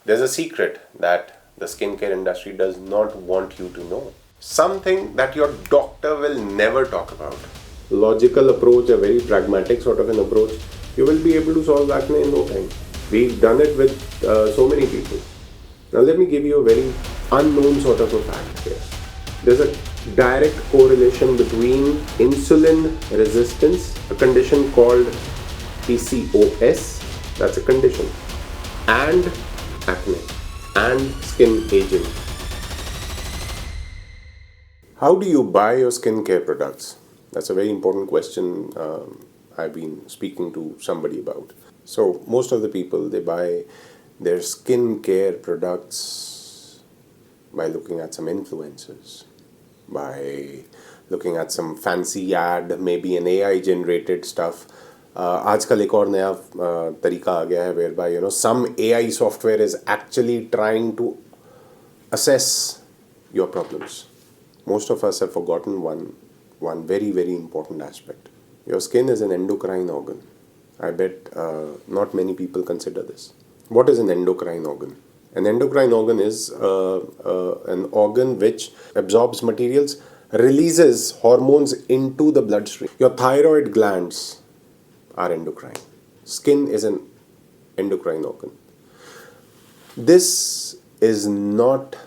There's a secret that the skincare industry does not want you to know. Something that your doctor will never talk about. Logical approach, a very pragmatic sort of an approach, you will be able to solve acne in no time. We've done it with so many people. Now, let me give you a very unknown sort of a fact here. There's a direct correlation between insulin resistance, a condition called PCOS, that's a condition, and acne and skin aging. How do you buy your skincare products? That's a very important question I've been speaking to somebody about. So most of the people, they buy their skincare products by looking at some influencers, by looking at some fancy ad, maybe an AI generated stuff. आजकल एक और नया तरीका आ गया है whereby some AI software is actually trying to assess your problems. Most of us have forgotten one very very important aspect. Your skin is an endocrine organ. I bet not many people consider this. What is an endocrine organ? An endocrine organ is an organ which absorbs materials, releases hormones into the bloodstream. Your thyroid glands are endocrine. Skin is an endocrine organ. This is not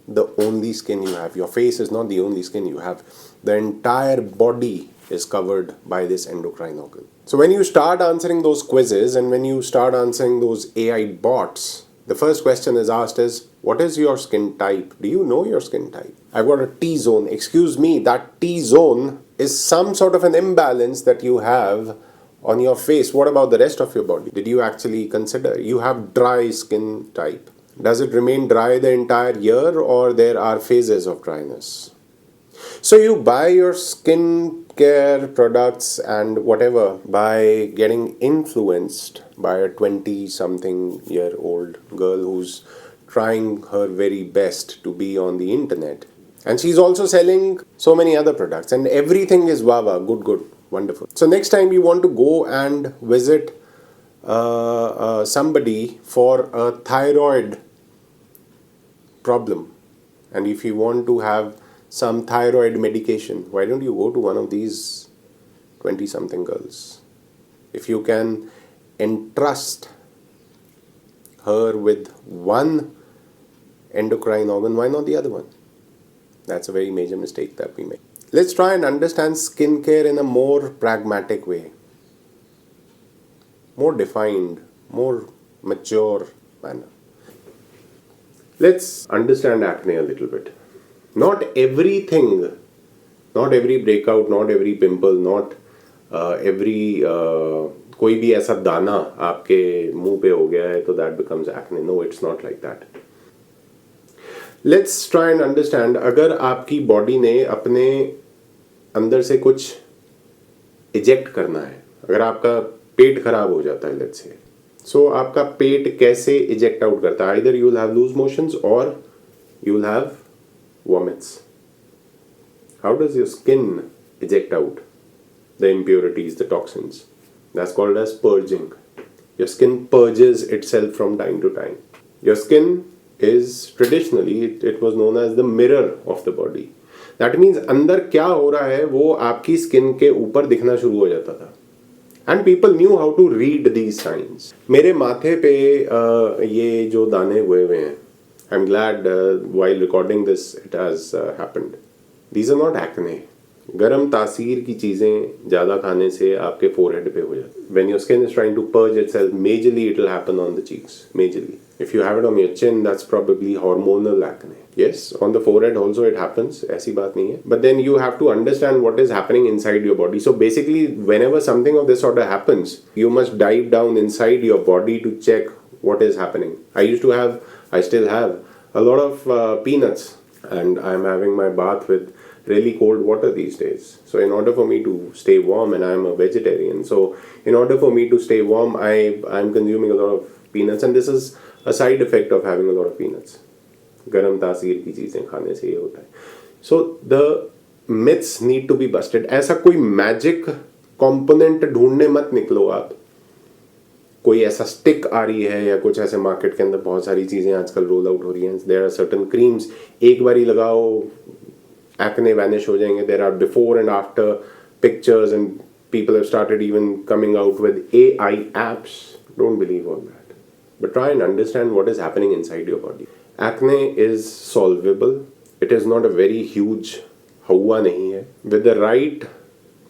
the only skin you have. Your face is not the only skin you have. The entire body is covered by this endocrine organ. So when you start answering those quizzes and when you start answering those AI bots, the first question is asked is, what is your skin type? Do you know your skin type? I've got a T-zone. Excuse me, that T-zone is some sort of an imbalance that you have on your face. What about the rest of your body? Did you actually consider? You have dry skin type. Does it remain dry the entire year or there are phases of dryness? So you buy your skin care products and whatever by getting influenced by a 20-something-year-old girl who's trying her very best to be on the internet. And she's also selling so many other products and everything is wow, good, wonderful. So next time you want to go and visit somebody for a thyroid problem, and if you want to have some thyroid medication, why don't you go to one of these 20-something girls? If you can entrust her with one endocrine organ, why not the other one? That's a very major mistake that we make. Let's try and understand skincare in a more pragmatic way, more defined, more mature manner. Let's understand acne a little bit. Not everything, not every breakout, not every pimple, not every कोई भी ऐसा दाना आपके मुंह पे हो गया है तो that becomes acne. No, it's not like that. Let's try and understand, अगर आपकी बॉडी ने अपने अंदर से कुछ इजेक्ट करना है, अगर आपका पेट खराब हो जाता है, लेट्स से, सो आपका पेट कैसे इजेक्ट आउट करता है? Either you will have loose motions or you will have vomits. How does your skin eject out the impurities, the toxins? That's called as purging. Your skin purges itself from time to time. Your skin is traditionally, it was known as the mirror of the body. That means अंदर क्या हो रहा है वो आपकी skin के ऊपर दिखना शुरू हो जाता था. And people knew how to read these signs. मेरे माथे पे ये जो दाने हुए हैं, I'm glad while recording this it has happened. These are not acne. गरम तासीर की चीज़ें ज़्यादा खाने से आपके forehead पे हो जाती है. When your skin is trying to purge itself, majorly it will happen on the cheeks. Majorly. If you have it on your chin, that's probably hormonal acne. Yes, on the forehead also it happens. ऐसी बात नहीं है. But then you have to understand what is happening inside your body. So basically, whenever something of this sort of happens, you must dive down inside your body to check what is happening. I still have a lot of peanuts, and I'm having my bath with really cold water these days. So in order for me to stay warm, and I'm a vegetarian, so in order for me to stay warm, I'm consuming a lot of peanuts, and this is a side effect of having a lot of peanuts. गरम तासीर की चीज़ें खाने से ये होता है. So the myths need to be busted. ऐसा कोई मैजिक कंपोनेंट ढूंढने मत निकलो आप कोई ऐसा स्टिक आ रही है या कुछ ऐसे मार्केट के अंदर बहुत सारी चीज़ें आजकल रोल आउट हो रही हैं. देयर आर सर्टन क्रीम्स, एक बारी लगाओ acne vanish हो जाएंगे. There are before and after pictures and people have started even coming out with AI apps. Don't believe all that. But try and understand what is happening inside your body. Acne is solvable. It is not a very huge हुआ नहीं है. With the right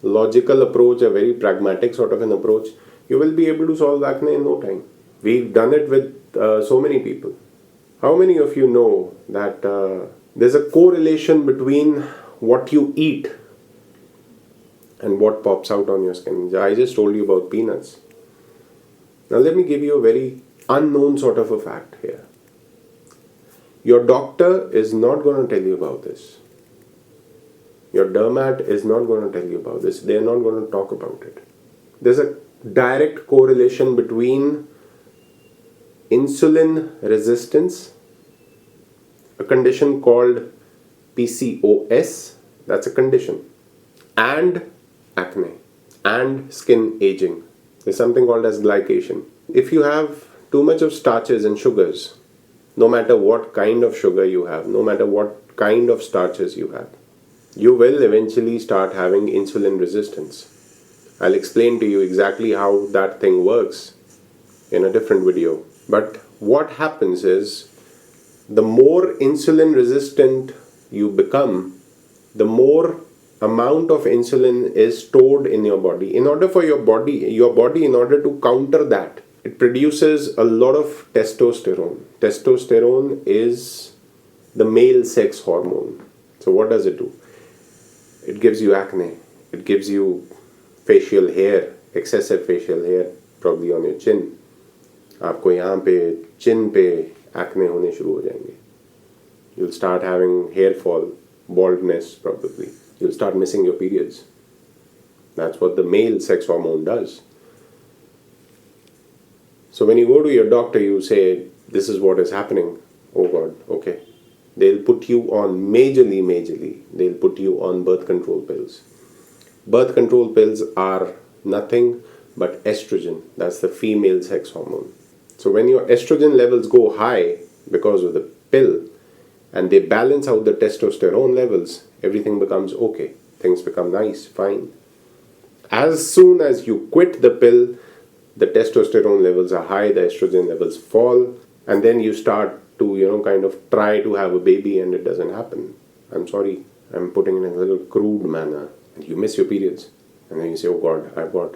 logical approach, a very pragmatic sort of an approach, you will be able to solve acne in no time. We've done it with so many people. How many of you know that there's a correlation between what you eat and what pops out on your skin? I just told you about peanuts. Now let me give you a very unknown sort of a fact here. Your doctor is not going to tell you about this. Your dermat is not going to tell you about this. They're not going to talk about it. There's a direct correlation between insulin resistance, a condition called PCOS, that's a condition, and acne, and skin aging. There's something called as glycation. If you have too much of starches and sugars, no matter what kind of sugar you have, no matter what kind of starches you have, you will eventually start having insulin resistance. I'll explain to you exactly how that thing works in a different video. But what happens is, the more insulin resistant you become, the more amount of insulin is stored in your body. In order for your body, in order to counter that, it produces a lot of testosterone. Testosterone is the male sex hormone. So what does it do? It gives you acne. It gives you facial hair, excessive facial hair, probably on your chin. आपको यहाँ पे chin पे acne होने शुरू हो जाएंगे. You'll start having hair fall, baldness probably. You'll start missing your periods. That's what the male sex hormone does. So when you go to your doctor, you say, this is what is happening. Oh God, okay. They'll put you on majorly, they'll put you on birth control pills. Birth control pills are nothing but estrogen. That's the female sex hormone. So when your estrogen levels go high because of the pill, and they balance out the testosterone levels, everything becomes okay. Things become nice, fine. As soon as you quit the pill, the testosterone levels are high, the estrogen levels fall, and then you start to, kind of try to have a baby and it doesn't happen. I'm sorry, I'm putting it in a little crude manner. You miss your periods. And then you say, oh God, I've got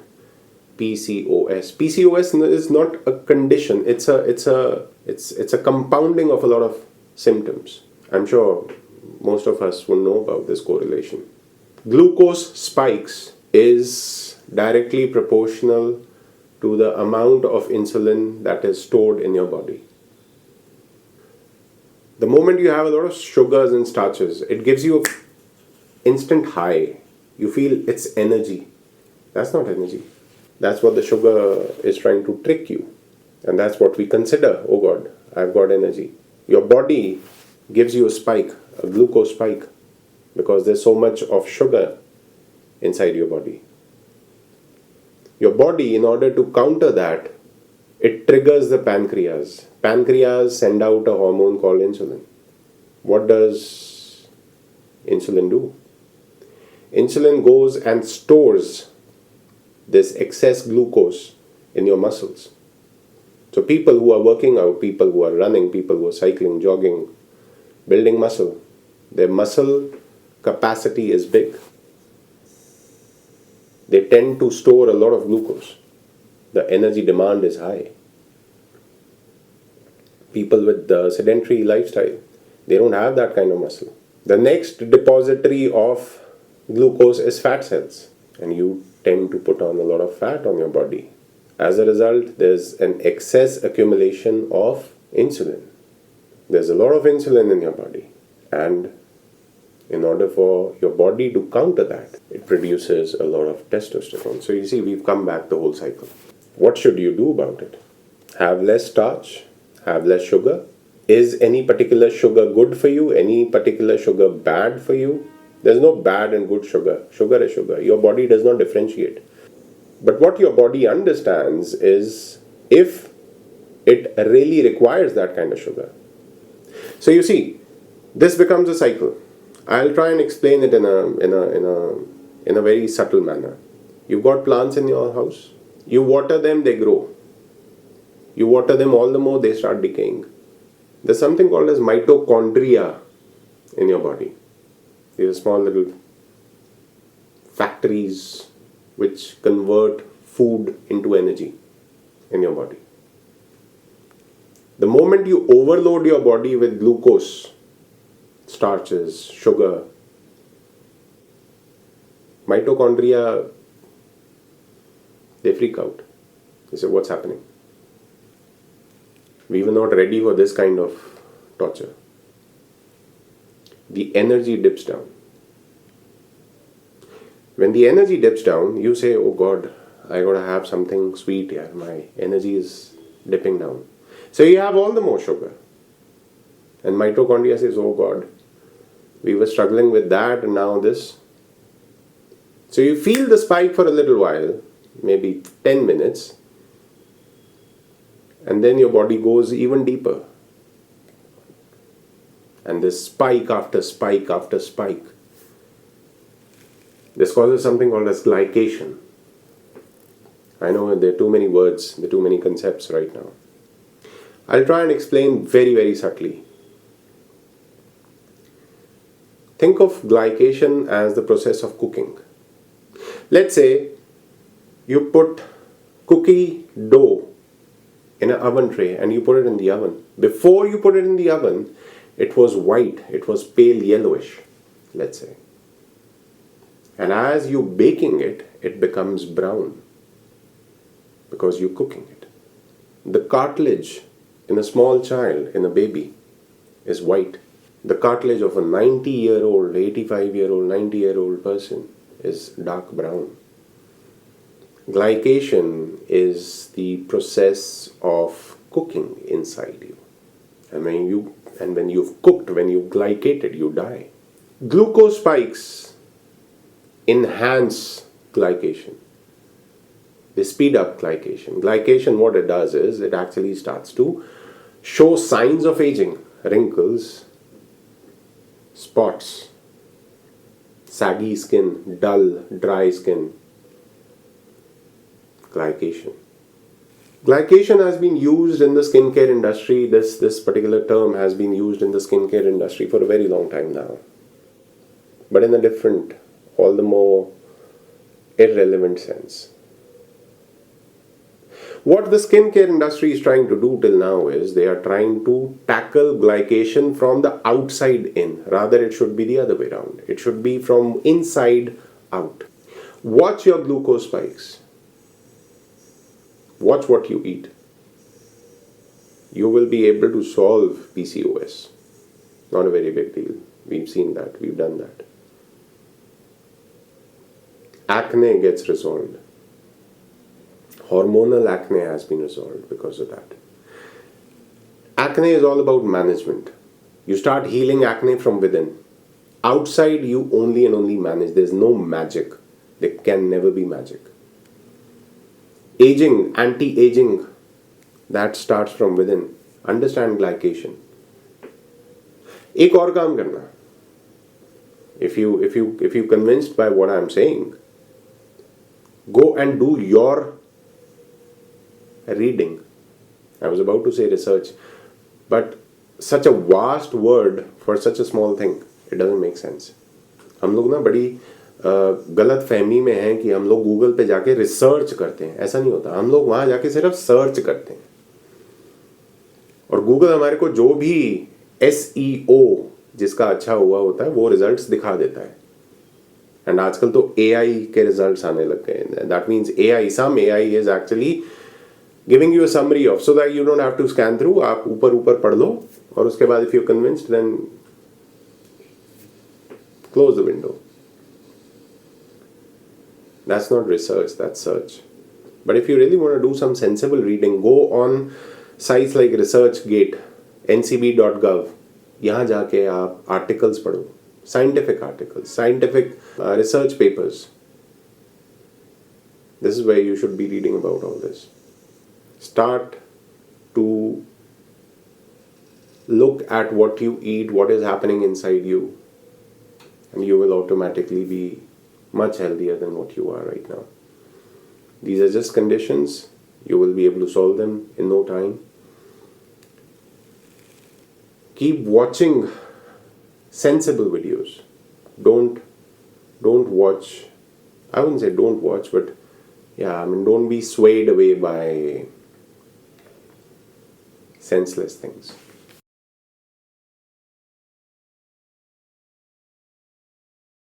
PCOS. PCOS is not a condition, it's a compounding of a lot of symptoms. I'm sure most of us will know about this correlation. Glucose spikes is directly proportional to the amount of insulin that is stored in your body. The moment you have a lot of sugars and starches, it gives you an instant high. You feel it's energy. That's not energy. That's what the sugar is trying to trick you. And that's what we consider, oh God, I've got energy. Your body gives you a spike, a glucose spike, because there's so much of sugar inside your body. Your body, in order to counter that, it triggers the pancreas. Pancreas send out a hormone called insulin. What does insulin do? Insulin goes and stores this excess glucose in your muscles. So people who are working out, people who are running, people who are cycling, jogging, building muscle, their muscle capacity is big. They tend to store a lot of glucose. The energy demand is high. People with the sedentary lifestyle, they don't have that kind of muscle. The next depository of glucose is fat cells, and you tend to put on a lot of fat on your body. As a result, there's an excess accumulation of insulin. There's a lot of insulin in your body, and in order for your body to counter that, it produces a lot of testosterone. So you see, we've come back the whole cycle. What should you do about it? Have less starch, have less sugar. Is any particular sugar good for you? Any particular sugar bad for you? There's no bad and good sugar. Sugar is sugar. Your body does not differentiate. But what your body understands is if it really requires that kind of sugar. So you see, this becomes a cycle. I'll try and explain it in a very subtle manner. You've got plants in your house. You water them, they grow. You water them all the more, they start decaying. There's something called as mitochondria in your body. These are small little factories which convert food into energy in your body. The moment you overload your body with glucose, starches, sugar, mitochondria, they freak out. They say, what's happening? We were not ready for this kind of torture. The energy dips down. When the energy dips down, you say, oh God, I gotta have something sweet here. My energy is dipping down. So you have all the more sugar. And mitochondria says, oh God, we were struggling with that and now this. So you feel the spike for a little while, maybe 10 minutes, and then your body goes even deeper. And this spike after spike after spike. This causes something called as glycation. I know there are too many words, there are too many concepts right now. I'll try and explain very, very subtly. Think of glycation as the process of cooking. Let's say you put cookie dough in an oven tray and you put it in the oven. Before you put it in the oven, it was white, it was pale yellowish, let's say. And as you're baking it, it becomes brown because you're cooking it. The cartilage in a small child, in a baby, is white. The cartilage of a 90-year-old, 85-year-old, 90-year-old person is dark brown. Glycation is the process of cooking inside you. And when you've cooked, when you've glycated, you die. Glucose spikes enhance glycation. They speed up glycation. Glycation, what it does is, it actually starts to show signs of aging. Wrinkles, spots, saggy skin, dull, dry skin. Glycation. Glycation has been used in the skincare industry. This particular term has been used in the skincare industry for a very long time now. But in a different, all the more irrelevant sense. What the skincare industry is trying to do till now is they are trying to tackle glycation from the outside in. Rather, it should be the other way around. It should be from inside out. Watch your glucose spikes. Watch what you eat. You will be able to solve PCOS. Not a very big deal. We've seen that. We've done that. Acne gets resolved. Hormonal acne has been resolved because of that. Acne is all about management. You start healing acne from within. Outside, you only and only manage. There's no magic. There can never be magic. Aging, anti-aging, that starts from within. Understand glycation. एक और काम करना. If you convinced by what I'm saying, go and do your reading. I was about to say research, but such a vast word for such a small thing, it doesn't make sense. हम लोग ना बड़ी गलत फहमी में हैं कि हम लोग गूगल पे जाके रिसर्च करते हैं. ऐसा नहीं होता. हम लोग वहां जाके सिर्फ सर्च करते हैं और गूगल हमारे को जो भी SEO जिसका अच्छा हुआ होता है वो रिजल्ट्स दिखा देता है. एंड आजकल तो AI के रिजल्ट्स आने लग गए. That means some AI is actually giving you a summary of, so that you don't have to scan through. आप ऊपर ऊपर पढ़ लो और उसके बाद if you're convinced, then close the window. That's not research, that's search. But if you really want to do some sensible reading, go on sites like ResearchGate, ncb.gov. यहाँ जाके आप articles पढ़ो, scientific articles, scientific research papers. This is where you should be reading about all this. Start to look at what you eat, what is happening inside you, and you will automatically be much healthier than what you are right now. These are just conditions. You will be able to solve them in no time. Keep watching sensible videos. Don't watch. I wouldn't say don't watch, but yeah, I mean, don't be swayed away by senseless things.